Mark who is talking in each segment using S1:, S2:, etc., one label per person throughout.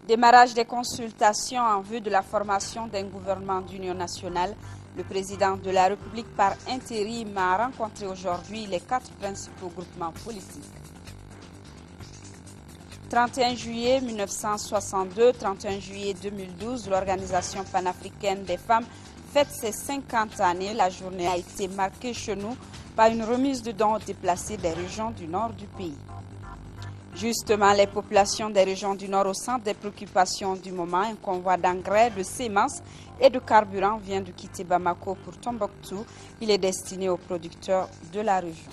S1: Démarrage des consultations en vue de la formation d'un gouvernement d'union nationale. Le président de la République par intérim a rencontré aujourd'hui les 4 principaux groupements politiques. 31 juillet 1962, 31 juillet 2012, l'Organisation panafricaine des femmes fête ses 50 années. La journée a été marquée chez nous par une remise de dons aux déplacés des régions du nord du pays. Justement, les populations des régions du Nord au centre des préoccupations du moment, un convoi d'engrais, de semences et de carburant vient de quitter Bamako pour Tombouctou. Il est destiné aux producteurs de la région.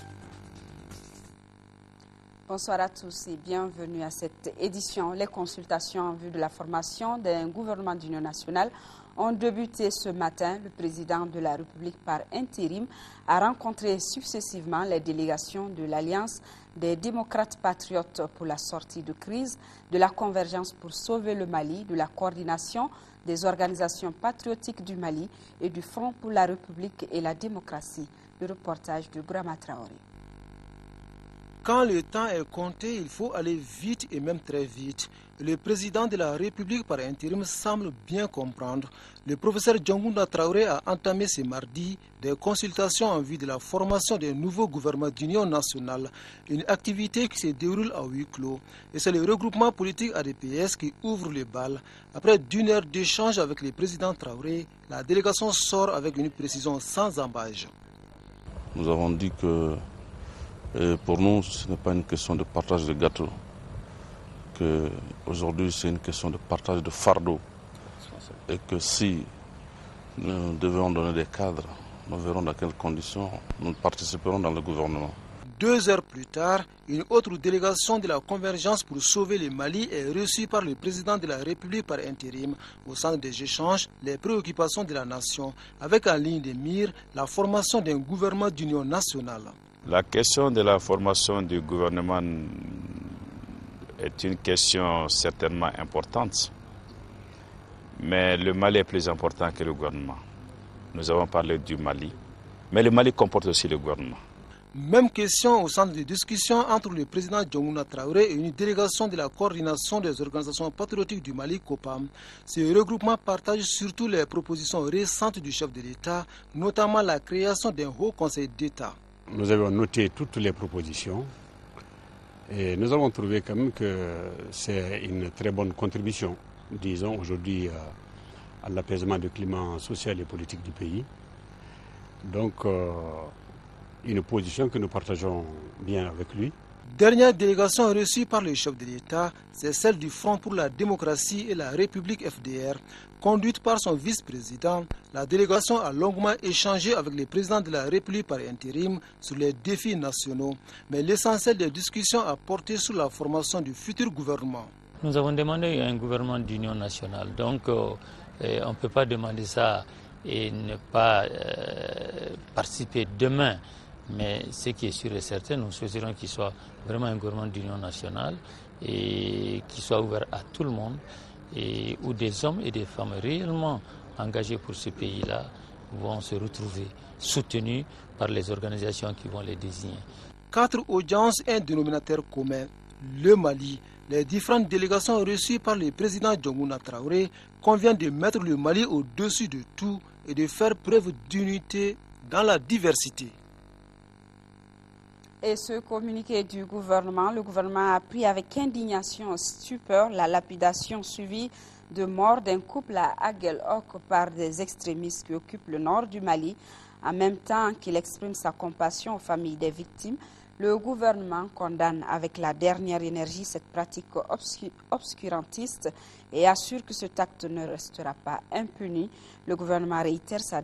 S1: Bonsoir à tous et bienvenue à cette édition. Les consultations en vue de la formation d'un gouvernement d'union nationale ont débuté ce matin. Le président de la République par intérim a rencontré successivement les délégations de l'Alliance des démocrates patriotes pour la sortie de crise, de la convergence pour sauver le Mali, de la coordination des organisations patriotiques du Mali et du Front pour la République et la démocratie. Le reportage de Brahma Traoré.
S2: Quand le temps est compté, il faut aller vite et même très vite. Le président de la République par intérim semble bien comprendre. Le professeur Diongounda Traoré a entamé ce mardi des consultations en vue de la formation d'un nouveau gouvernement d'union nationale, une activité qui se déroule à huis clos. Et c'est le regroupement politique ADPS qui ouvre le bal. Après d'une heure d'échange avec le président Traoré, la délégation sort avec une précision sans embâche.
S3: Nous avons dit que pour nous, ce n'est pas une question de partage de gâteau. Aujourd'hui, c'est une question de partage de fardeau. Et que si nous devons donner des cadres, nous verrons dans quelles conditions nous participerons dans le gouvernement.
S2: 2 heures plus tard, une autre délégation de la convergence pour sauver le Mali est reçue par le président de la République par intérim. Au centre des échanges, les préoccupations de la nation, avec en ligne de mire la formation d'un gouvernement d'union nationale.
S4: La question de la formation du gouvernement est une question certainement importante, mais le Mali est plus important que le gouvernement. Nous avons parlé du Mali, mais le Mali comporte aussi le gouvernement.
S2: Même question au centre de discussion entre le président Diongounda Traoré et une délégation de la coordination des organisations patriotiques du Mali, COPAM. Ce regroupement partage surtout les propositions récentes du chef de l'État, notamment la création d'un haut conseil d'État.
S5: Nous avons noté toutes les propositions et nous avons trouvé quand même que c'est une très bonne contribution, disons, aujourd'hui à l'apaisement du climat social et politique du pays. Donc, une position que nous partageons bien avec lui.
S2: Dernière délégation reçue par le chef de l'État, c'est celle du Front pour la démocratie et la République FDR. Conduite par son vice-président, la délégation a longuement échangé avec le président de la République par intérim sur les défis nationaux. Mais l'essentiel des discussions a porté sur la formation du futur gouvernement.
S6: Nous avons demandé un gouvernement d'union nationale. Donc, on ne peut pas demander ça et ne pas participer demain. Mais ce qui est sûr et certain, nous souhaiterons qu'il soit vraiment un gouvernement d'union nationale et qui soit ouvert à tout le monde et où des hommes et des femmes réellement engagés pour ce pays-là vont se retrouver soutenus par les organisations qui vont les désigner.
S2: 4 audiences, un dénominateur commun, le Mali. Les différentes délégations reçues par le président Diongounda Traoré conviennent de mettre le Mali au-dessus de tout et de faire preuve d'unité dans la diversité.
S1: Et ce communiqué du gouvernement, le gouvernement a pris avec indignation et stupeur la lapidation suivie de mort d'un couple à Aguelhok par des extrémistes qui occupent le nord du Mali. En même temps qu'il exprime sa compassion aux familles des victimes, le gouvernement condamne avec la dernière énergie cette pratique obscurantiste et assure que cet acte ne restera pas impuni. Le gouvernement réitère sa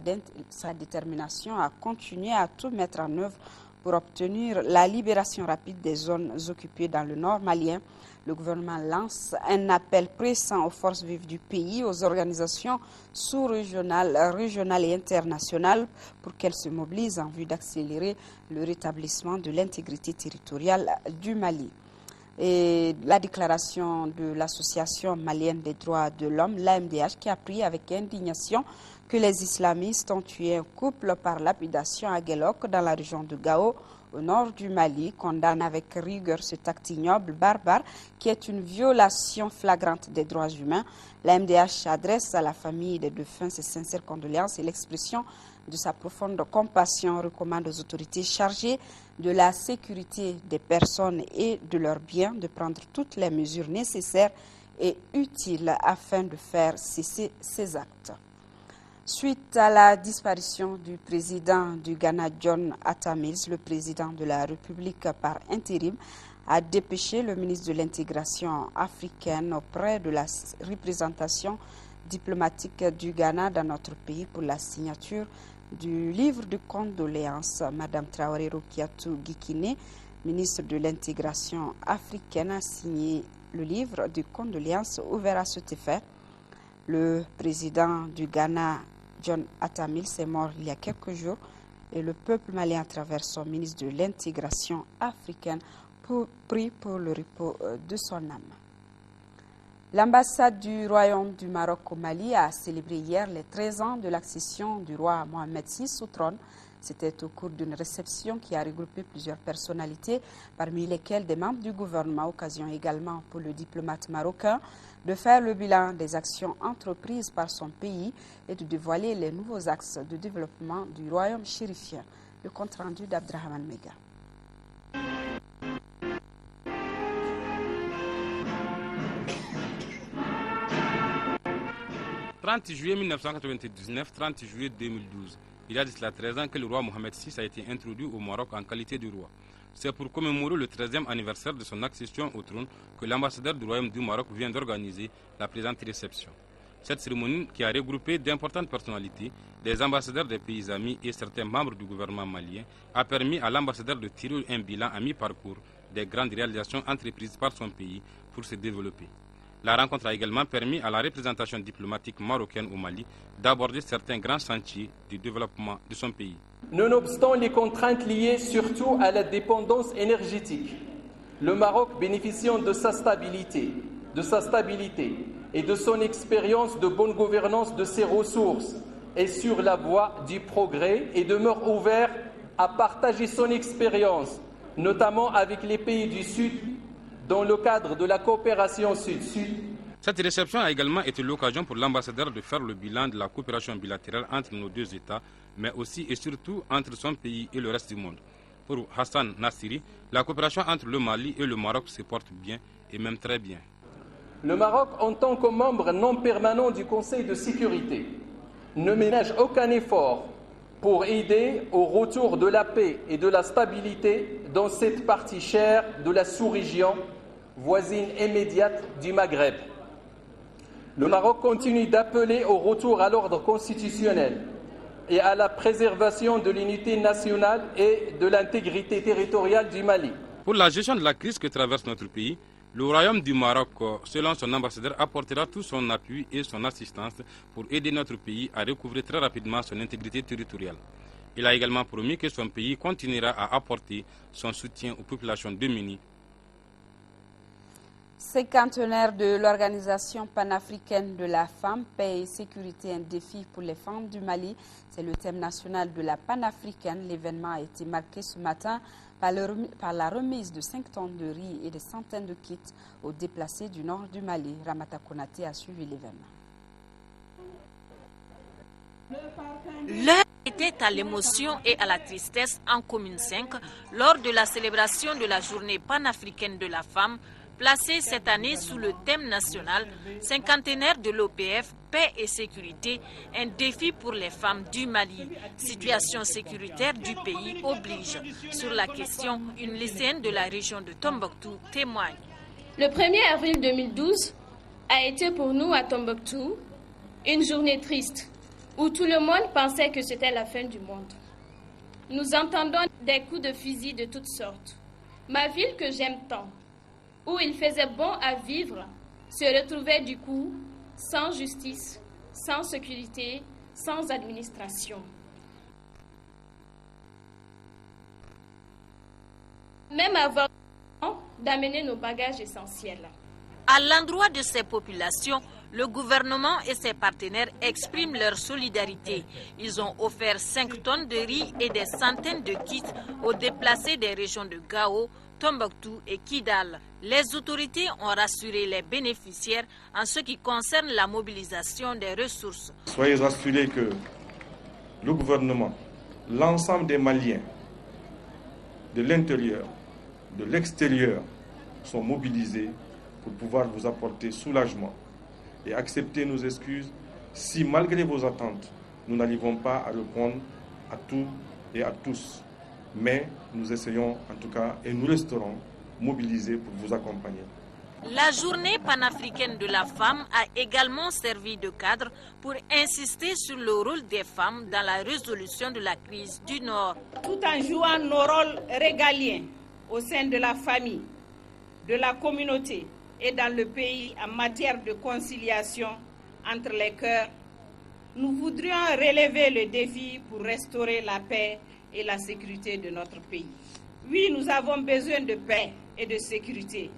S1: détermination à continuer à tout mettre en œuvre pour obtenir la libération rapide des zones occupées dans le nord malien. Le gouvernement lance un appel pressant aux forces vives du pays, aux organisations sous-régionales, régionales et internationales pour qu'elles se mobilisent en vue d'accélérer le rétablissement de l'intégrité territoriale du Mali. Et la déclaration de l'Association malienne des droits de l'homme, l'AMDH, qui a pris avec indignation que les islamistes ont tué un couple par lapidation à Aguelhok dans la région de Gao au nord du Mali, condamne avec rigueur cet acte ignoble, barbare, qui est une violation flagrante des droits humains. La MDH adresse à la famille des défunts ses sincères condoléances et l'expression de sa profonde compassion, recommande aux autorités chargées de la sécurité des personnes et de leurs biens de prendre toutes les mesures nécessaires et utiles afin de faire cesser ces actes. Suite à la disparition du président du Ghana, John Atta Mills, le président de la République par intérim a dépêché le ministre de l'intégration africaine auprès de la représentation diplomatique du Ghana dans notre pays pour la signature du livre de condoléances. Madame Traoré Rokiatou Gikine, ministre de l'intégration africaine, a signé le livre de condoléances ouvert à cet effet. Le président du Ghana, John Atta Mills, est mort il y a quelques jours et le peuple malien, à travers son ministre de l'intégration africaine, prie pour le repos de son âme. L'ambassade du Royaume du Maroc au Mali a célébré hier les 13 ans de l'accession du roi Mohamed VI au trône. C'était au cours d'une réception qui a regroupé plusieurs personnalités, parmi lesquelles des membres du gouvernement, occasion également pour le diplomate marocain de faire le bilan des actions entreprises par son pays et de dévoiler les nouveaux axes de développement du royaume chérifien. Le compte-rendu d'Abdrahman Mega.
S7: 30 juillet 1999, 30 juillet 2012. Il y a de cela 13 ans que le roi Mohamed VI a été introduit au Maroc en qualité de roi. C'est pour commémorer le 13e anniversaire de son accession au trône que l'ambassadeur du Royaume du Maroc vient d'organiser la présente réception. Cette cérémonie, qui a regroupé d'importantes personnalités, des ambassadeurs des pays amis et certains membres du gouvernement malien, a permis à l'ambassadeur de tirer un bilan à mi-parcours des grandes réalisations entreprises par son pays pour se développer. La rencontre a également permis à la représentation diplomatique marocaine au Mali d'aborder certains grands chantiers du développement de son pays.
S8: Nonobstant les contraintes liées surtout à la dépendance énergétique, le Maroc, bénéficiant de sa stabilité et de son expérience de bonne gouvernance de ses ressources, est sur la voie du progrès et demeure ouvert à partager son expérience, notamment avec les pays du Sud, dans le cadre de la coopération Sud-Sud.
S7: Cette réception a également été l'occasion pour l'ambassadeur de faire le bilan de la coopération bilatérale entre nos deux États, mais aussi et surtout entre son pays et le reste du monde. Pour Hassan Nassiri, la coopération entre le Mali et le Maroc se porte bien et même très bien.
S8: Le Maroc, en tant que membre non permanent du Conseil de sécurité, ne ménage aucun effort pour aider au retour de la paix et de la stabilité dans cette partie chère de la sous-région voisine immédiate du Maghreb. Le Maroc continue d'appeler au retour à l'ordre constitutionnel et à la préservation de l'unité nationale et de l'intégrité territoriale du Mali.
S7: Pour la gestion de la crise que traverse notre pays, le Royaume du Maroc, selon son ambassadeur, apportera tout son appui et son assistance pour aider notre pays à recouvrer très rapidement son intégrité territoriale. Il a également promis que son pays continuera à apporter son soutien aux populations démunies.
S1: Cinquantenaire de l'Organisation panafricaine de la femme, paix et sécurité, un défi pour les femmes du Mali. C'est le thème national de la panafricaine. L'événement a été marqué ce matin par la remise de 5 tonnes de riz et des centaines de kits aux déplacés du nord du Mali. Ramata Konaté a suivi l'événement.
S9: L'heure était à l'émotion et à la tristesse en Commune 5 lors de la célébration de la journée panafricaine de la femme, placée cette année sous le thème national cinquantenaire de l'OPF, paix et sécurité, un défi pour les femmes du Mali. Situation sécuritaire du pays oblige. Sur la question, une lycéenne de la région de Tombouctou témoigne.
S10: Le 1er avril 2012 a été pour nous à Tombouctou une journée triste où tout le monde pensait que c'était la fin du monde. Nous entendons des coups de fusil de toutes sortes. Ma ville que j'aime tant, où il faisait bon à vivre, se retrouvait du coup sans justice, sans sécurité, sans administration. Même avant d'amener nos bagages essentiels.
S9: À l'endroit de ces populations, Le gouvernement et ses partenaires expriment leur solidarité. Ils ont offert 5 tonnes de riz et des centaines de kits aux déplacés des régions de Gao, Tombouctou et Kidal. Les autorités ont rassuré les bénéficiaires en ce qui concerne la mobilisation des ressources.
S11: Soyez assurés que le gouvernement, l'ensemble des Maliens, de l'intérieur, de l'extérieur, sont mobilisés pour pouvoir vous apporter soulagement et accepter nos excuses si, malgré vos attentes, nous n'arrivons pas à répondre à tout et à tous. Mais nous essayons en tout cas et nous resterons mobilisés pour vous accompagner.
S9: La journée panafricaine de la femme a également servi de cadre pour insister sur le rôle des femmes dans la résolution de la crise du Nord.
S12: Tout en jouant nos rôles régaliens au sein de la famille, de la communauté et dans le pays en matière de conciliation entre les cœurs, nous voudrions relever le défi pour restaurer la paix et la sécurité de notre pays. Oui, nous avons besoin de paix et de sécurité.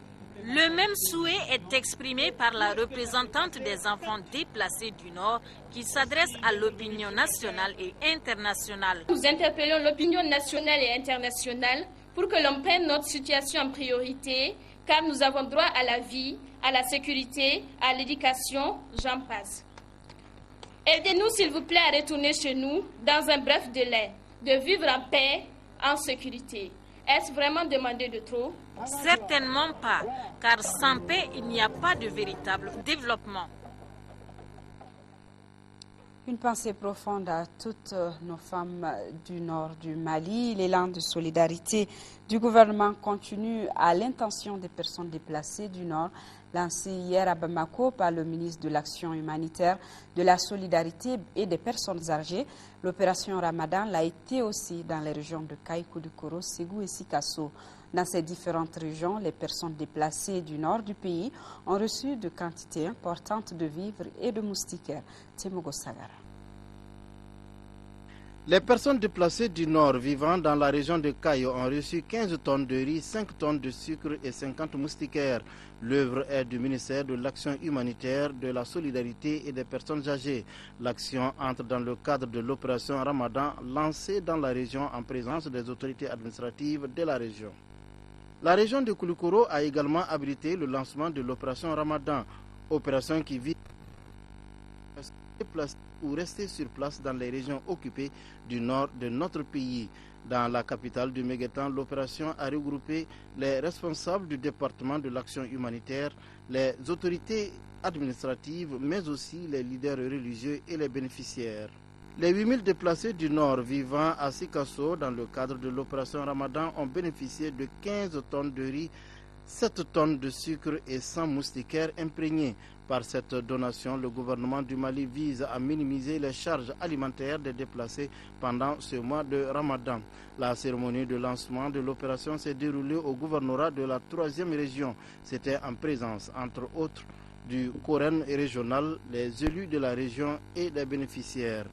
S9: Le même souhait est exprimé par la représentante des enfants déplacés du Nord qui s'adresse à l'opinion nationale et internationale.
S10: Nous interpellons l'opinion nationale et internationale pour que l'on prenne notre situation en priorité, car nous avons droit à la vie, à la sécurité, à l'éducation, j'en passe. Aidez-nous s'il vous plaît à retourner chez nous dans un bref délai, de vivre en paix, en sécurité. Est-ce vraiment demander de trop?
S9: Certainement pas, car sans paix, il n'y a pas de véritable développement.
S1: Une pensée profonde à toutes nos femmes du nord du Mali. L'élan de solidarité du gouvernement continue à l'intention des personnes déplacées du nord, lancé hier à Bamako par le ministre de l'Action humanitaire, de la solidarité et des personnes âgées. L'opération Ramadan l'a été aussi dans les régions de Kaïkoudikoro, Ségou et Sikasso. Dans ces différentes régions, les personnes déplacées du nord du pays ont reçu de quantités importantes de vivres et de moustiquaires. Timogo Sagara.
S2: Les personnes déplacées du nord vivant dans la région de Kayo ont reçu 15 tonnes de riz, 5 tonnes de sucre et 50 moustiquaires. L'œuvre est du ministère de l'Action humanitaire, de la solidarité et des personnes âgées. L'action entre dans le cadre de l'opération Ramadan lancée dans la région en présence des autorités administratives de la région. La région de Koulikoro a également abrité le lancement de l'opération Ramadan, opération qui vise à se déplacer ou rester sur place dans les régions occupées du nord de notre pays. Dans la capitale du Méguétan, l'opération a regroupé les responsables du département de l'action humanitaire, les autorités administratives, mais aussi les leaders religieux et les bénéficiaires. Les 8000 déplacés du Nord vivant à Sikasso dans le cadre de l'opération Ramadan ont bénéficié de 15 tonnes de riz, 7 tonnes de sucre et 100 moustiquaires imprégnés. Par cette donation, le gouvernement du Mali vise à minimiser les charges alimentaires des déplacés pendant ce mois de Ramadan. La cérémonie de lancement de l'opération s'est déroulée au gouvernorat de la 3e région. C'était en présence, entre autres, du Coren régional, les élus de la région et des bénéficiaires.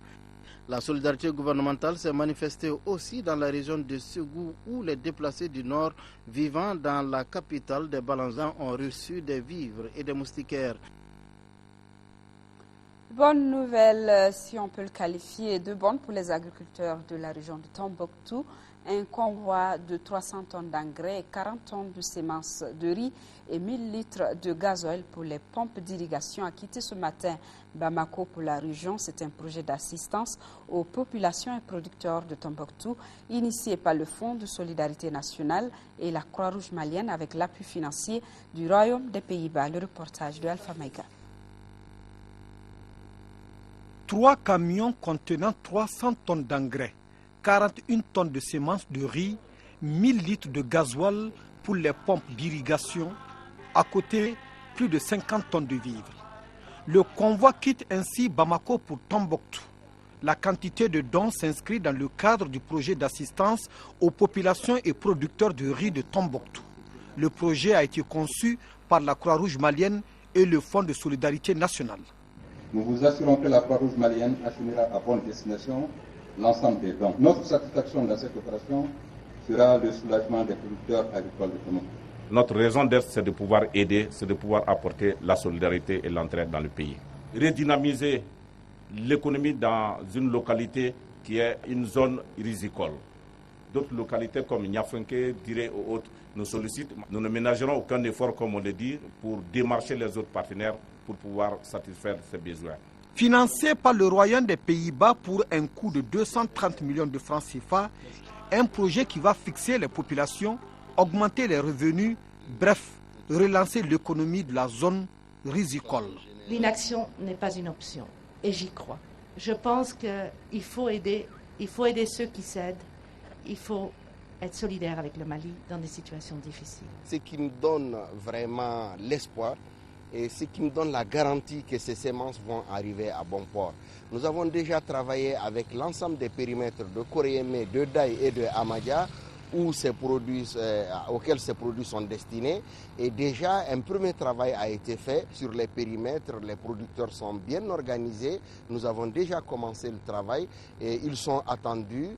S2: La solidarité gouvernementale s'est manifestée aussi dans la région de Ségou où les déplacés du Nord vivant dans la capitale des Balanzans ont reçu des vivres et des moustiquaires.
S1: Bonne nouvelle, si on peut le qualifier de bonne pour les agriculteurs de la région de Tombouctou. Un convoi de 300 tonnes d'engrais et 40 tonnes de semences de riz et 1000 litres de gasoil pour les pompes d'irrigation a quitté ce matin Bamako pour la région. C'est un projet d'assistance aux populations et producteurs de Tombouctou initié par le Fonds de solidarité nationale et la Croix-Rouge malienne avec l'appui financier du Royaume des Pays-Bas. Le reportage de Alpha Maïga.
S13: 3 camions contenant 300 tonnes d'engrais, 41 tonnes de semences de riz, 1000 litres de gasoil pour les pompes d'irrigation, à côté plus de 50 tonnes de vivres. Le convoi quitte ainsi Bamako pour Tombouctou. La quantité de dons s'inscrit dans le cadre du projet d'assistance aux populations et producteurs de riz de Tombouctou. Le projet a été conçu par la Croix-Rouge malienne et le Fonds de solidarité nationale.
S14: Nous vous assurons que la Croix-Rouge malienne acheminera à bonne destination l'ensemble des dons. Notre satisfaction dans cette opération sera le soulagement des producteurs agricoles de Tombouctou.
S15: Notre raison d'être, c'est de pouvoir aider, c'est de pouvoir apporter la solidarité et l'entraide dans le pays. Redynamiser l'économie dans une localité qui est une zone risicole. D'autres localités comme Niafunke, Diré ou autres nous sollicitent. Nous ne ménagerons aucun effort, comme on le dit, pour démarcher les autres partenaires pour pouvoir satisfaire ces besoins.
S13: Financé par le Royaume des Pays-Bas pour un coût de 230 millions de francs CFA, un projet qui va fixer les populations, augmenter les revenus, bref, relancer l'économie de la zone risicole.
S16: L'inaction n'est pas une option, et j'y crois. Je pense qu'il faut aider ceux qui cèdent, il faut être solidaire avec le Mali dans des situations difficiles.
S17: Ce qui me donne vraiment l'espoir et ce qui me donne la garantie que ces semences vont arriver à bon port. Nous avons déjà travaillé avec l'ensemble des périmètres de Korémé, de Daï et de Amadia auxquels ces produits sont destinés. Et déjà, un premier travail a été fait sur les périmètres. Les producteurs sont bien organisés. Nous avons déjà commencé le travail et ils sont attendus.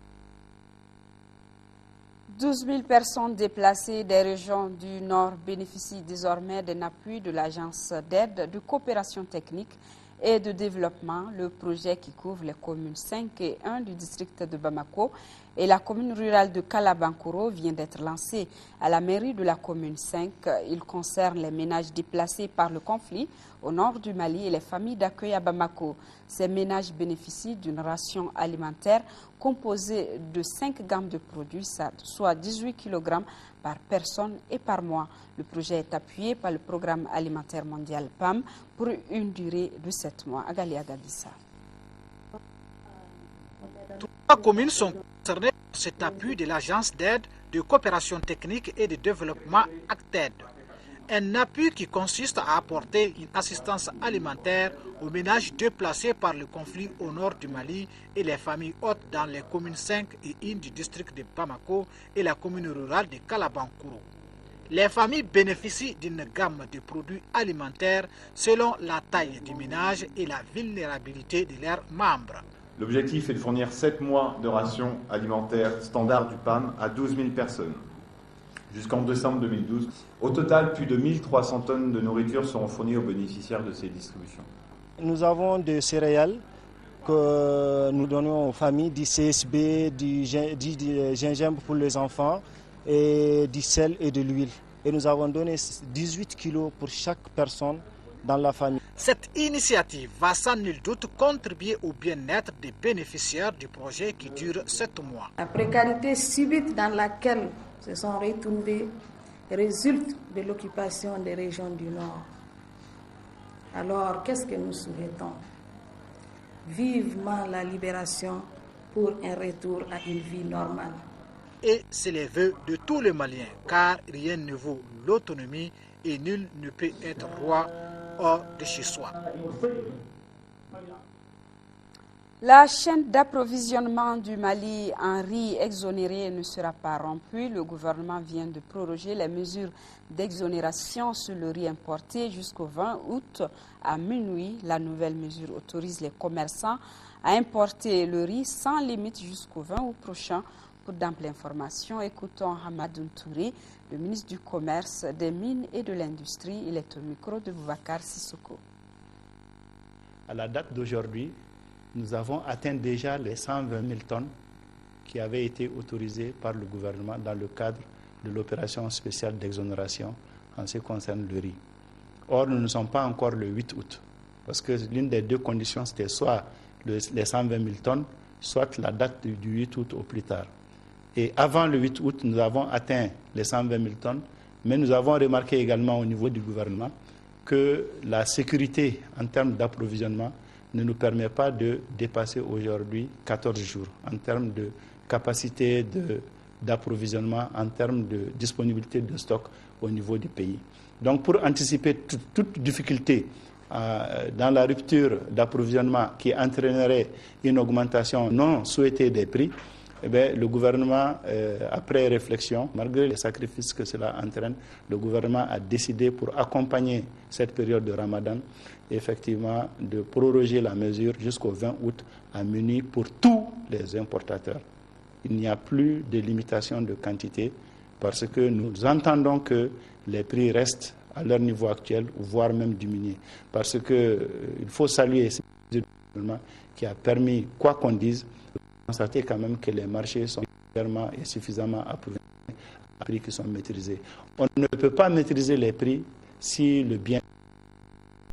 S1: 12 000 personnes déplacées des régions du Nord bénéficient désormais d'un appui de l'Agence d'aide, de coopération technique et de développement. Le projet qui couvre les communes 5 et 1 du district de Bamako et la commune rurale de Kalabankoro vient d'être lancé à la mairie de la commune 5. Il concerne les ménages déplacés par le conflit au nord du Mali et les familles d'accueil à Bamako. Ces ménages bénéficient d'une ration alimentaire composée de 5 gammes de produits, soit 18 kg par personne et par mois. Le projet est appuyé par le Programme alimentaire mondial PAM pour une durée de 7 mois. Agali Agabissa.
S18: 3 communes sont concernées par cet appui de l'Agence d'aide, de coopération technique et de développement ACTED. Un appui qui consiste à apporter une assistance alimentaire aux ménages déplacés par le conflit au nord du Mali et les familles hautes dans les communes 5 et 1 du district de Bamako et la commune rurale de Kalabankoro. Les familles bénéficient d'une gamme de produits alimentaires selon la taille du ménage et la vulnérabilité de leurs membres.
S19: L'objectif est de fournir 7 mois de rations alimentaires standard du PAM à 12 000 personnes jusqu'en décembre 2012. Au total, plus de 1300 tonnes de nourriture seront fournies aux bénéficiaires de ces distributions.
S20: Nous avons des céréales que nous donnons aux familles, du CSB, du gingembre pour les enfants, et du sel et de l'huile. Et nous avons donné 18 kilos pour chaque personne dans la famille.
S18: Cette initiative va sans nul doute contribuer au bien-être des bénéficiaires du projet qui dure 7 mois.
S21: La précarité subite dans laquelle se sont retrouvés résulte de l'occupation des régions du Nord. Alors, qu'est-ce que nous souhaitons? Vivement la libération pour un retour à une vie normale.
S18: Et c'est les vœux de tous les Maliens, car rien ne vaut l'autonomie et nul ne peut être roi hors de chez soi.
S1: La chaîne d'approvisionnement du Mali en riz exonéré ne sera pas rompue. Le gouvernement vient de proroger les mesures d'exonération sur le riz importé jusqu'au 20 août à minuit. La nouvelle mesure autorise les commerçants à importer le riz sans limite jusqu'au 20 août prochain. Pour d'amples informations, écoutons Hamadoun Touré, le ministre du Commerce, des Mines et de l'Industrie. Il est au micro de Boubacar Sissoko.
S22: À la date d'aujourd'hui, nous avons atteint déjà les 120 000 tonnes qui avaient été autorisées par le gouvernement dans le cadre de l'opération spéciale d'exonération en ce qui concerne le riz. Or, nous ne sommes pas encore le 8 août, parce que l'une des deux conditions, c'était soit les 120 000 tonnes, soit la date du 8 août au plus tard. Et avant le 8 août, nous avons atteint les 120 000 tonnes, mais nous avons remarqué également au niveau du gouvernement que la sécurité en termes d'approvisionnement ne nous permet pas de dépasser aujourd'hui 14 jours en termes de capacité d'approvisionnement, en termes de disponibilité de stock au niveau du pays. Donc pour anticiper toute difficulté dans la rupture d'approvisionnement qui entraînerait une augmentation non souhaitée des prix, eh bien, le gouvernement, après réflexion, malgré les sacrifices que cela entraîne, le gouvernement a décidé, pour accompagner cette période de Ramadan, effectivement, de proroger la mesure jusqu'au 20 août à minuit pour tous les importateurs. Il n'y a plus de limitation de quantité parce que nous entendons que les prix restent à leur niveau actuel, voire même diminuer. Parce qu'il faut saluer ce gouvernement qui a permis, quoi qu'on dise, de constater quand même que les marchés sont clairement et suffisamment approvisionnés à prix qui sont maîtrisés. On ne peut pas maîtriser les prix si le bien